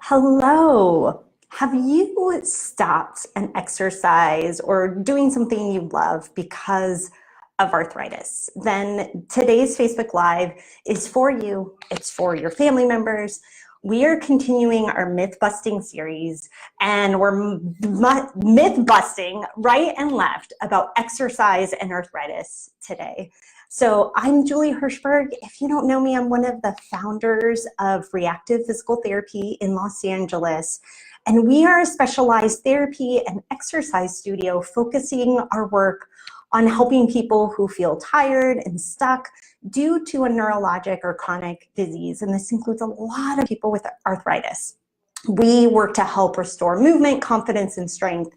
Hello. Have you stopped an exercise or doing something you love because of arthritis? Then today's Facebook Live is for you. It's for your family members. We are continuing our myth busting series, and we're myth busting right and left about exercise and arthritis today. So I'm Julie Hirschberg. If you don't know me, I'm one of the founders of Re+active Physical Therapy in Los Angeles. And we are a specialized therapy and exercise studio focusing our work on helping people who feel tired and stuck due to a neurologic or chronic disease. And this includes a lot of people with arthritis. We work to help restore movement, confidence, and strength.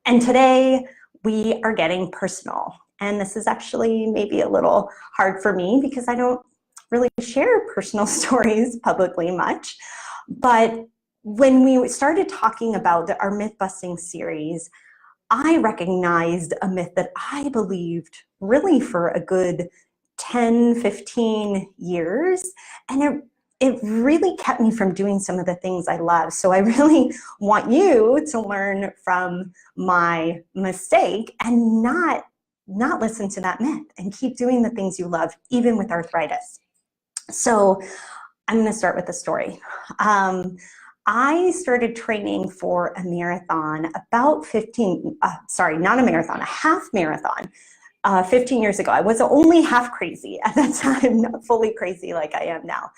And today we are getting personal. And this is actually maybe a little hard for me because I don't really share personal stories publicly much. But when we started talking about our myth-busting series, I recognized a myth that I believed really for a good 10, 15 years. And it really kept me from doing some of the things I love. So I really want you to learn from my mistake and not listen to that myth and keep doing the things you love, even with arthritis. So I'm going to start with a story. I started training for a marathon about a half marathon 15 years ago. I was only half crazy at that time, not fully crazy like I am now.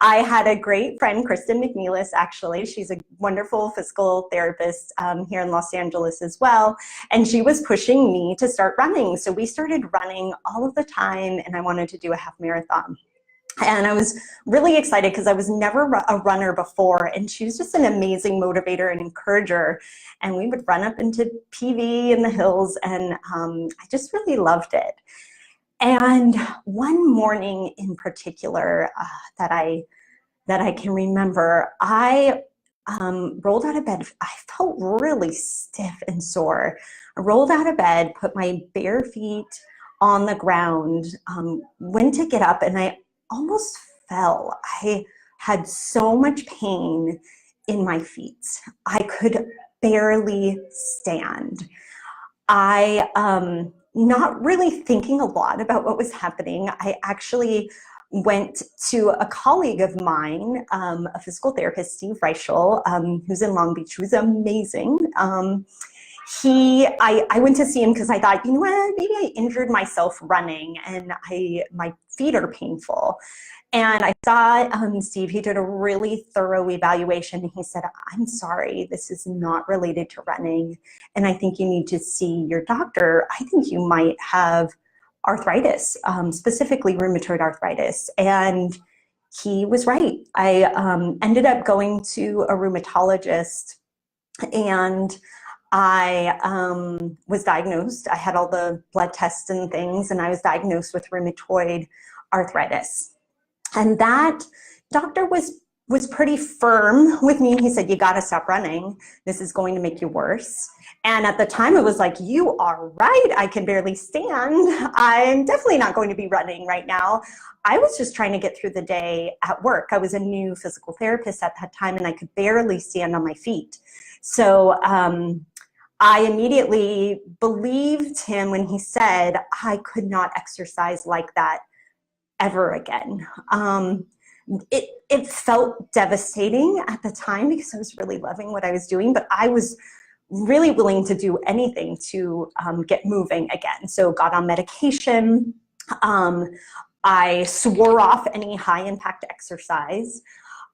I had a great friend, Kristen McNeilis, actually. She's a wonderful physical therapist here in Los Angeles as well. And she was pushing me to start running. So we started running all of the time, and I wanted to do a half marathon. And I was really excited because I was never a runner before, and she was just an amazing motivator and encourager. And we would run up into PV in the hills, and I just really loved it. And one morning in particular that I can remember, I rolled out of bed. I felt really stiff and sore. I rolled out of bed, put my bare feet on the ground, went to get up, and I almost fell. I had so much pain in my feet. I could barely stand. I, not really thinking a lot about what was happening, I actually went to a colleague of mine, a physical therapist, Steve Reichel, who's in Long Beach, who's amazing. I went to see him because I thought, you know what, maybe I injured myself running and my feet are painful. And I saw Steve, he did a really thorough evaluation. He said, I'm sorry, this is not related to running. And I think you need to see your doctor. I think you might have arthritis, specifically rheumatoid arthritis. And he was right. I ended up going to a rheumatologist, and I was diagnosed. I had all the blood tests and things, and I was diagnosed with rheumatoid arthritis. And that doctor was pretty firm with me. He said, you got to stop running. This is going to make you worse. And at the time, it was like, you are right. I can barely stand. I'm definitely not going to be running right now. I was just trying to get through the day at work. I was a new physical therapist at that time, and I could barely stand on my feet. So I immediately believed him when he said I could not exercise like that ever again. It felt devastating at the time because I was really loving what I was doing, but I was really willing to do anything to get moving again. So got on medication. I swore off any high impact exercise.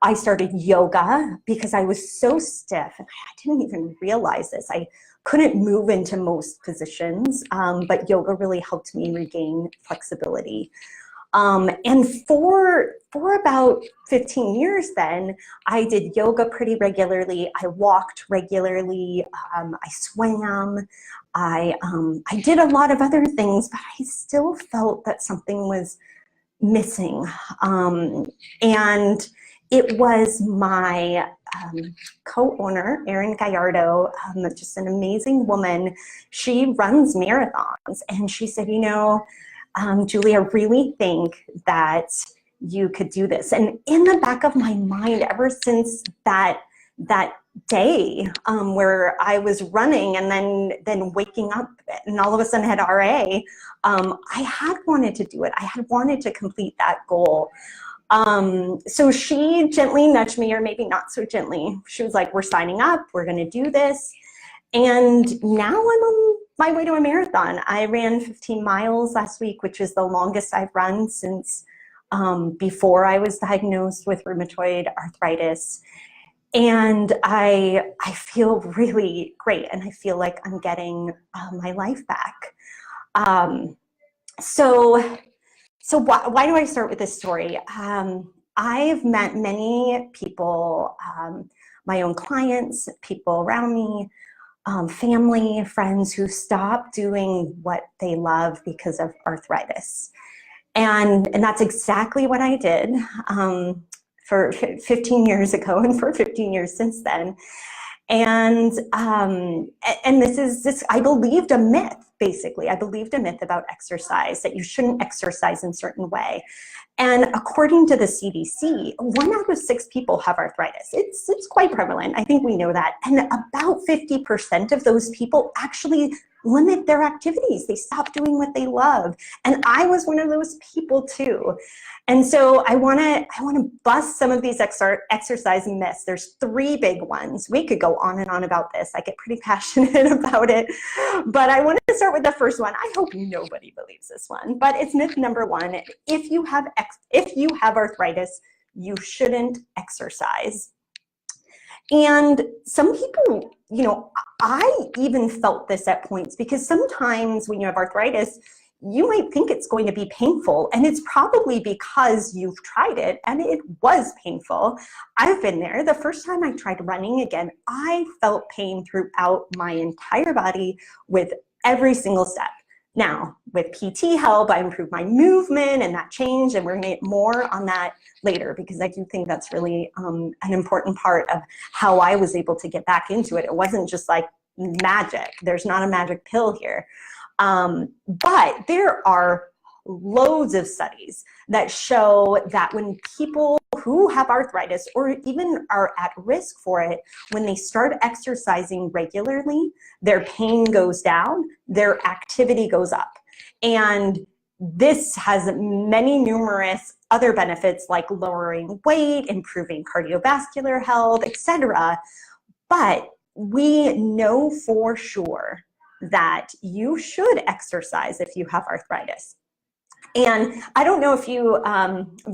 I started yoga because I was so stiff, and I didn't even realize this. I couldn't move into most positions, but yoga really helped me regain flexibility. And for about 15 years then, I did yoga pretty regularly. I walked regularly. I swam. I did a lot of other things, but I still felt that something was missing. And it was my co-owner, Erin Gallardo, just an amazing woman. She runs marathons, and she said, you know, Julie, I really think that you could do this. And in the back of my mind, ever since that day where I was running and then waking up and all of a sudden had RA, I had wanted to do it. I had wanted to complete that goal. So she gently nudged me, or maybe not so gently. She was like, we're signing up, we're gonna do this. And now I'm on my way to a marathon. I ran 15 miles last week, which is the longest I've run since before I was diagnosed with rheumatoid arthritis. And I feel really great, and I feel like I'm getting my life back. So why do I start with this story? I've met many people, my own clients, people around me, family, friends who stopped doing what they love because of arthritis. And that's exactly what I did for 15 years ago and for 15 years since then. And this I believed a myth, basically. I believed a myth about exercise, that you shouldn't exercise in a certain way. And according to the CDC, 1 out of 6 people have arthritis. It's quite prevalent. I think we know that. And about 50% of those people actually limit their activities. They stop doing what they love. And I was one of those people too. And so I wanna bust some of these exercise myths. There's 3 big ones. We could go on and on about this. I get pretty passionate about it. But I wanted to start with the first one. I hope nobody believes this one. But it's myth number 1. If you have arthritis, you shouldn't exercise. And some people, you know, I even felt this at points, because sometimes when you have arthritis, you might think it's going to be painful, and it's probably because you've tried it and it was painful. I've been there. The first time I tried running again, I felt pain throughout my entire body with every single step. Now, with PT help, I improved my movement, and that changed, and we're going to get more on that later, because I do think that's really an important part of how I was able to get back into it. It wasn't just like magic. There's not a magic pill here. But there are loads of studies that show that when people who have arthritis, or even are at risk for it, when they start exercising regularly, their pain goes down, their activity goes up. And this has many numerous other benefits, like lowering weight, improving cardiovascular health, etc. But we know for sure that you should exercise if you have arthritis. And I don't know if you,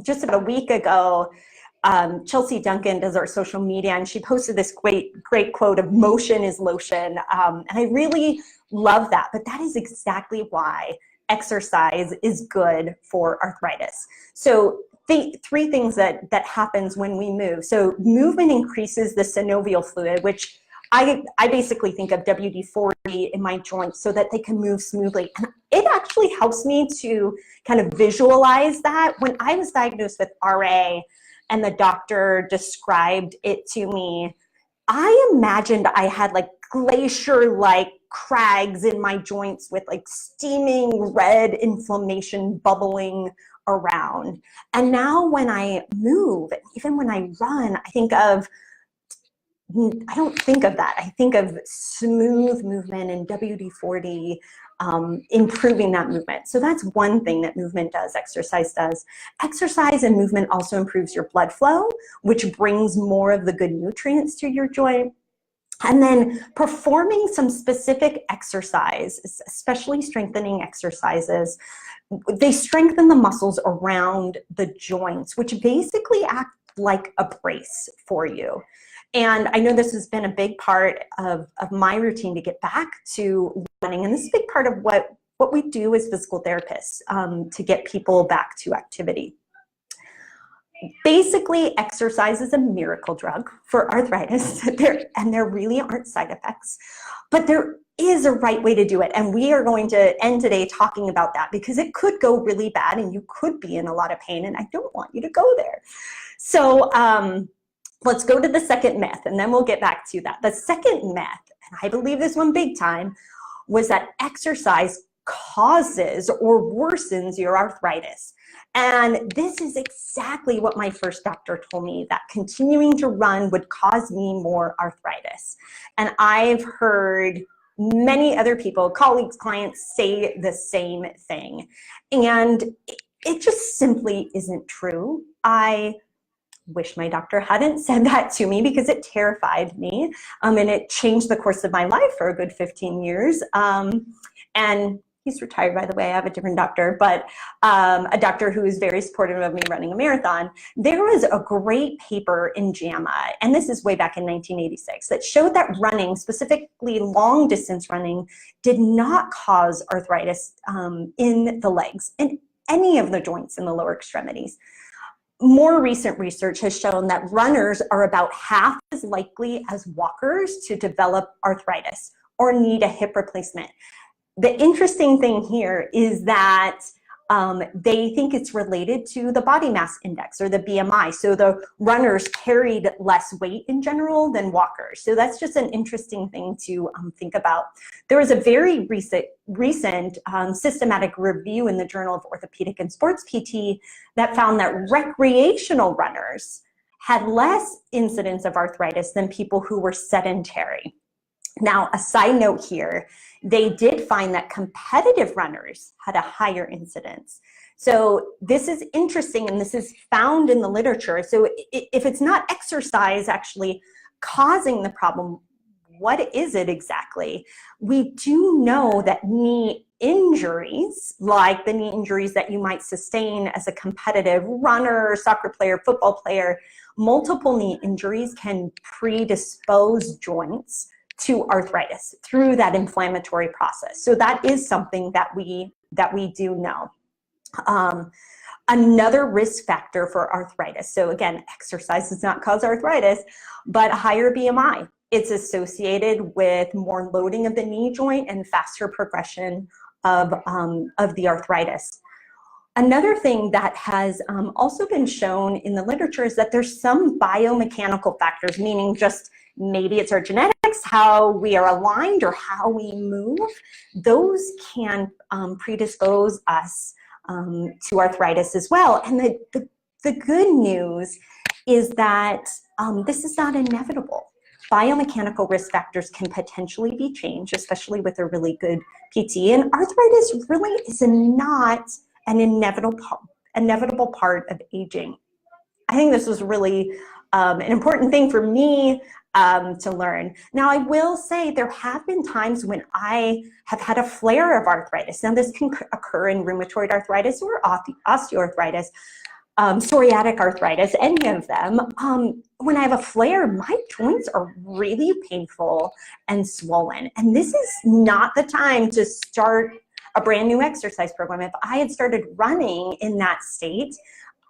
just about a week ago, Chelsea Duncan does our social media, and she posted this great quote of "motion is lotion." And I really love that, but that is exactly why exercise is good for arthritis. So the 3 things that happens when we move. So movement increases the synovial fluid, which I basically think of WD-40 in my joints so that they can move smoothly. And it actually helps me to kind of visualize that. When I was diagnosed with RA and the doctor described it to me, I imagined I had like glacier-like crags in my joints with like steaming red inflammation bubbling around. And now when I move, even when I run, I don't think of that. I think of smooth movement and WD-40 improving that movement. So that's one thing that movement does, exercise does. Exercise and movement also improves your blood flow, which brings more of the good nutrients to your joint. And then performing some specific exercise, especially strengthening exercises, they strengthen the muscles around the joints, which basically act like a brace for you. And I know this has been a big part of my routine to get back to running. And this is a big part of what we do as physical therapists to get people back to activity. Basically, exercise is a miracle drug for arthritis, and there really aren't side effects. But there is a right way to do it. And we are going to end today talking about that, because it could go really bad and you could be in a lot of pain, and I don't want you to go there. So, let's go to the second myth, and then we'll get back to that. The second myth, and I believe this one big time, was that exercise causes or worsens your arthritis. And this is exactly what my first doctor told me, that continuing to run would cause me more arthritis. And I've heard many other people, colleagues, clients, say the same thing. And it just simply isn't true. I wish my doctor hadn't said that to me because it terrified me. And it changed the course of my life for a good 15 years. And he's retired, by the way. I have a different doctor, but a doctor who is very supportive of me running a marathon. There was a great paper in JAMA, and this is way back in 1986, that showed that running, specifically long distance running, did not cause arthritis in the legs, in any of the joints in the lower extremities. More recent research has shown that runners are about half as likely as walkers to develop arthritis or need a hip replacement. The interesting thing here is that they think it's related to the body mass index, or the BMI. So the runners carried less weight in general than walkers. So that's just an interesting thing to think about. There was a very recent systematic review in the Journal of Orthopedic and Sports PT that found that recreational runners had less incidence of arthritis than people who were sedentary. Now, a side note here, they did find that competitive runners had a higher incidence. So this is interesting, and this is found in the literature. So if it's not exercise actually causing the problem, what is it exactly? We do know that knee injuries, like the knee injuries that you might sustain as a competitive runner, soccer player, football player, multiple knee injuries can predispose joints to arthritis through that inflammatory process. So that is something that we do know. Another risk factor for arthritis. So again, exercise does not cause arthritis, but higher BMI. It's associated with more loading of the knee joint and faster progression of the arthritis. Another thing that has also been shown in the literature is that there's some biomechanical factors, meaning just maybe it's our genetics, how we are aligned or how we move. Those can predispose us to arthritis as well. And the good news is that this is not inevitable. Biomechanical risk factors can potentially be changed, especially with a really good PT. And arthritis really is not an inevitable part of aging. I think this was really an important thing for me to learn. Now, I will say there have been times when I have had a flare of arthritis. Now, this can occur in rheumatoid arthritis or osteoarthritis, psoriatic arthritis, any of them. When I have a flare, my joints are really painful and swollen. And this is not the time to start a brand new exercise program. If I had started running in that state,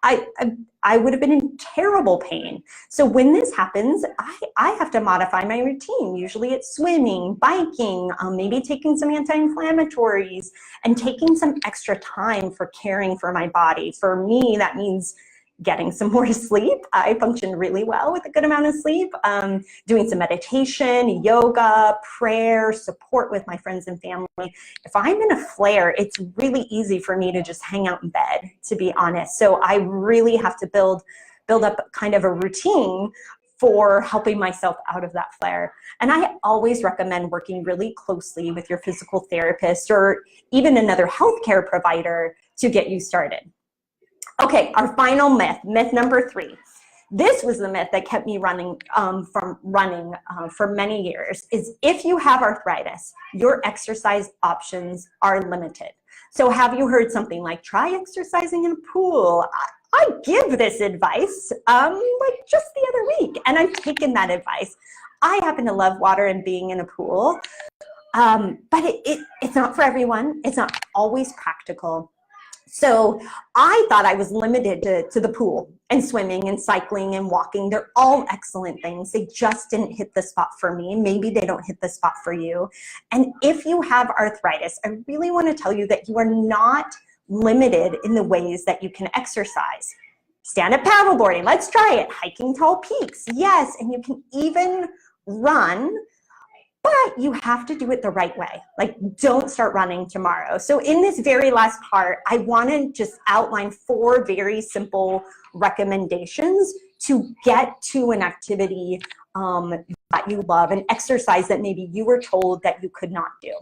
I would have been in terrible pain. So when this happens, I have to modify my routine. Usually it's swimming, biking, maybe taking some anti-inflammatories, and taking some extra time for caring for my body. For me, that means getting some more sleep. I function really well with a good amount of sleep. Doing some meditation, yoga, prayer, support with my friends and family. If I'm in a flare, it's really easy for me to just hang out in bed, to be honest. So I really have to build up kind of a routine for helping myself out of that flare. And I always recommend working really closely with your physical therapist or even another healthcare provider to get you started. Okay, our final myth, myth number 3. This was the myth that kept me running for many years, is if you have arthritis, your exercise options are limited. So have you heard something like, try exercising in a pool? I give this advice like just the other week, and I've taken that advice. I happen to love water and being in a pool, but it's not for everyone. It's not always practical. So I thought I was limited to the pool and swimming and cycling and walking. They're all excellent things. They just didn't hit the spot for me. Maybe they don't hit the spot for you. And if you have arthritis, I really want to tell you that you are not limited in the ways that you can exercise. Stand-up paddleboarding, let's try it. Hiking tall peaks, yes. And you can even run but you have to do it the right way. Like, don't start running tomorrow. So in this very last part, I want to just outline 4 very simple recommendations to get to an activity that you love, an exercise that maybe you were told that you could not do.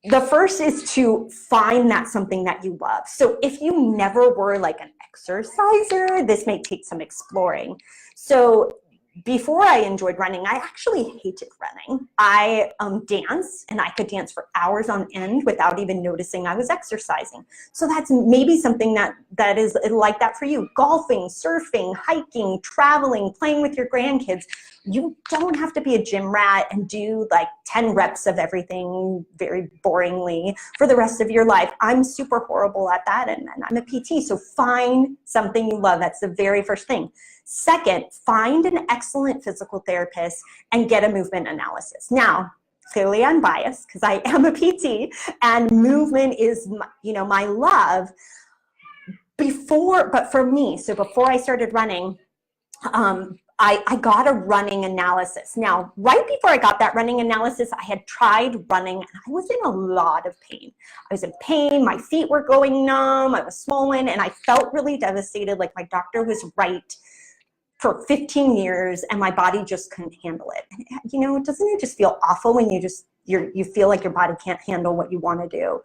The first is to find that something that you love. So if you never were like an exerciser, this may take some exploring. So before I enjoyed running, I actually hated running. I dance, and I could dance for hours on end without even noticing I was exercising. So that's maybe something that is like that for you. Golfing, surfing, hiking, traveling, playing with your grandkids. You don't have to be a gym rat and do like 10 reps of everything very boringly for the rest of your life. I'm super horrible at that, and I'm a PT, so find something you love. That's the very first thing. Second, find an excellent physical therapist and get a movement analysis. Now, clearly I'm biased because I am a PT, and movement is, my love. But for me, so before I started running, I got a running analysis. Now, right before I got that running analysis, I had tried running, and I was in a lot of pain. I was in pain, my feet were going numb, I was swollen, and I felt really devastated, like my doctor was right for 15 years, and my body just couldn't handle it. And, doesn't it just feel awful when you feel like your body can't handle what you want to do?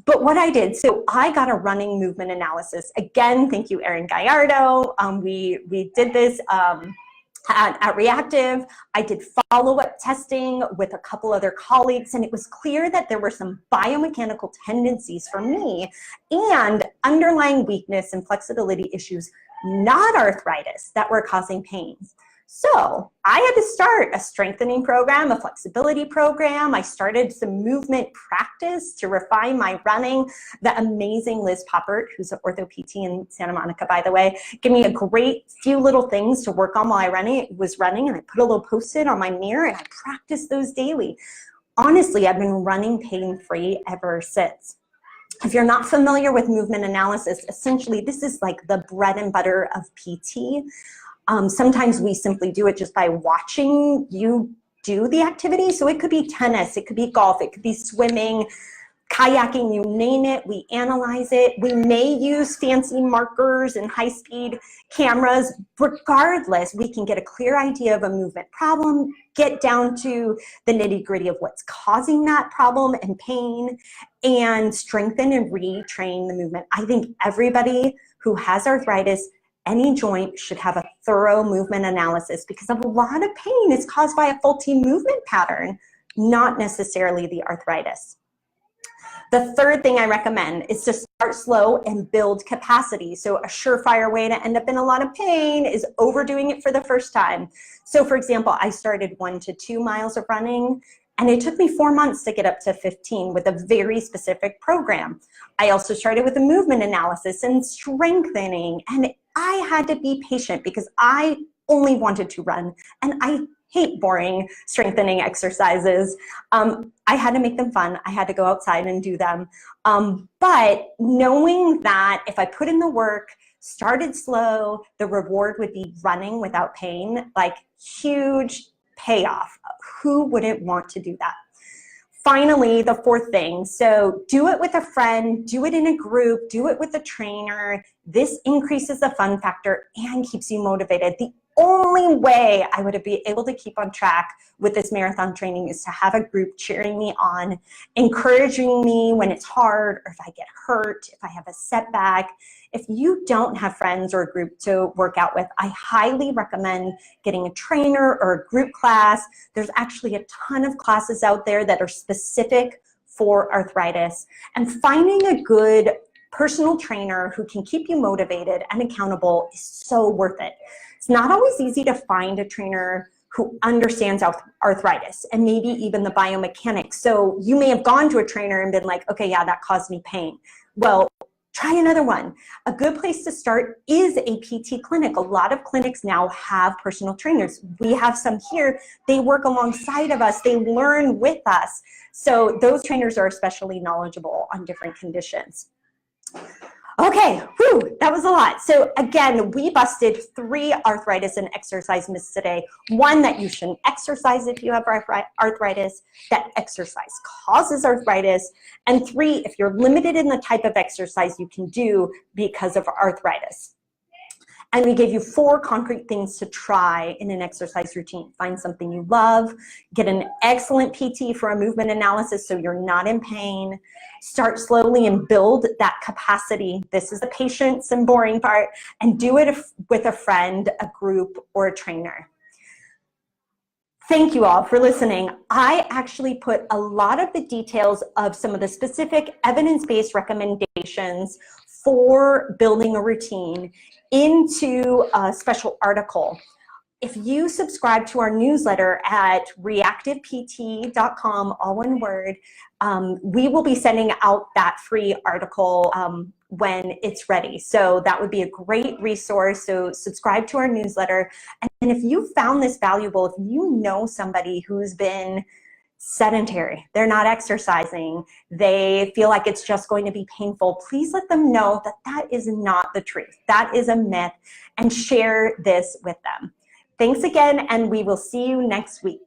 But what I did, so I got a running movement analysis. Again, thank you, Erin Gallardo. We did this at Re+active. I did follow-up testing with a couple other colleagues, and it was clear that there were some biomechanical tendencies for me and underlying weakness and flexibility issues, not arthritis, that were causing pain. So I had to start a strengthening program, a flexibility program. I started some movement practice to refine my running. The amazing Liz Poppert, who's an ortho PT in Santa Monica, by the way, gave me a great few little things to work on while I was running, and I put a little Post-it on my mirror, and I practiced those daily. Honestly, I've been running pain-free ever since. If you're not familiar with movement analysis, essentially this is like the bread and butter of PT. Sometimes we simply do it just by watching you do the activity. So it could be tennis, it could be golf, it could be swimming, kayaking, you name it, we analyze it. We may use fancy markers and high-speed cameras. Regardless, we can get a clear idea of a movement problem, get down to the nitty-gritty of what's causing that problem and pain, and strengthen and retrain the movement. I think everybody who has arthritis, any joint, should have a thorough movement analysis, because a lot of pain is caused by a faulty movement pattern, not necessarily the arthritis. The third thing I recommend is to start slow and build capacity. So a surefire way to end up in a lot of pain is overdoing it for the first time. So for example, I started 1 to 2 miles of running, and it took me 4 months to get up to 15 with a very specific program. I also started with a movement analysis and strengthening, and I had to be patient because I only wanted to run, and I hate boring strengthening exercises. I had to make them fun. I had to go outside and do them. But knowing that if I put in the work, started slow, the reward would be running without pain, like huge payoff. Who wouldn't want to do that? Finally, the fourth thing, so do it with a friend, do it in a group, do it with a trainer. This increases the fun factor and keeps you motivated. The only way I would be able to keep on track with this marathon training is to have a group cheering me on, encouraging me when it's hard, or if I get hurt, if I have a setback. If you don't have friends or a group to work out with, I highly recommend getting a trainer or a group class. There's actually a ton of classes out there that are specific for arthritis, and finding a good personal trainer who can keep you motivated and accountable is so worth it. It's not always easy to find a trainer who understands arthritis and maybe even the biomechanics. So you may have gone to a trainer and been like, okay, yeah, that caused me pain. Well, try another one. A good place to start is a PT clinic. A lot of clinics now have personal trainers. We have some here. They work alongside of us. They learn with us. So those trainers are especially knowledgeable on different conditions. Okay, whew, that was a lot. So again, we busted 3 arthritis and exercise myths today. 1, that you shouldn't exercise if you have arthritis, that exercise causes arthritis, and 3, if you're limited in the type of exercise you can do because of arthritis. And we gave you 4 concrete things to try in an exercise routine. Find something you love, get an excellent PT for a movement analysis so you're not in pain, start slowly and build that capacity. This is the patience and boring part, and do it with a friend, a group, or a trainer. Thank you all for listening. I actually put a lot of the details of some of the specific evidence-based recommendations for building a routine into a special article. If you subscribe to our newsletter at reactivept.com, all one word, we will be sending out that free article when it's ready. So that would be a great resource. So subscribe to our newsletter. And if you found this valuable, if you know somebody who's been sedentary, they're not exercising, they feel like it's just going to be painful, please let them know that that is not the truth. That is a myth, and share this with them. Thanks again, and we will see you next week.